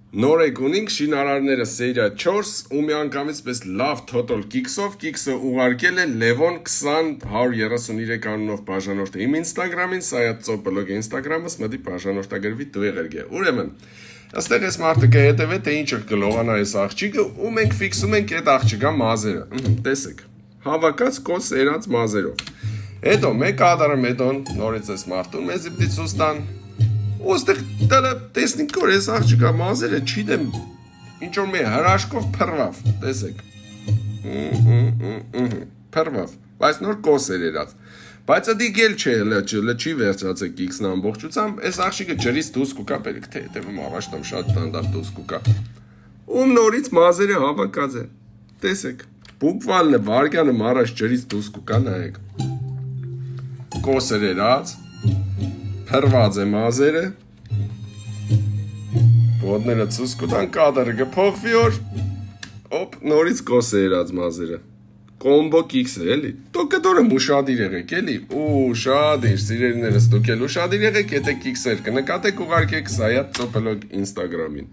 Նոր եք ունենք շինարարները սերիա 4 ու միանգամից պես լավ թոտալ կիքսով կիքսը ուղարկել է Լևոն 20133 անունով բաժանորդը իմ ինստագրամին, սա է ծոպլոգ ինստագրամս, մտի բաժանորդագրվի տվեղերգե։ Ուրեմն, այստեղ ես մարդը կհետևե, թե ինչ կլողանա այս աղջիկը, ու մենք ֆիքսում ենք այդ աղջիկա մազերը, տեսեք, հավաքած կոս երած մազերով։ Հետո մեկ ադարը մեդոն, նորից ես մարդուն, մեզ իպտից ուստան, ու ստեղ տելը տեսնինք որ ես աղջիկա մազերը չիդեմ ինչ-որ մի հրաշքով փրվավ, տեսեք, փրվավ, բայց նոր կոս էր երած, բայց ադի գել չէ լչի վերցրացեք կիքսն ամբողջությամբ, ես աղջիկը ջրից դուս կուկա պետք թե հետևում առաջտամ շատ տանդարտ դուս կուկա, ում նորից մազերը հավաքած է, տեսեք, բուկվալն է վարգյանը մարաշ ջրից դուս կուկա նայեք, կոս էր երած, Փրված է մազերը, ոտները ցույց կտան կադրը կփոխվի որ, օպ, նորից կոս է երած մազերը, կոմբո կիքս է էլի, դուք կտորեմ ուշադիր եղեք էլի, ուշադիր, սիրելիներս դուք էլ ուշադիր եղեք, եթե կիքսեր կնկատեք ուղարկեք սայատ ծոպլոգ ինստագրամին։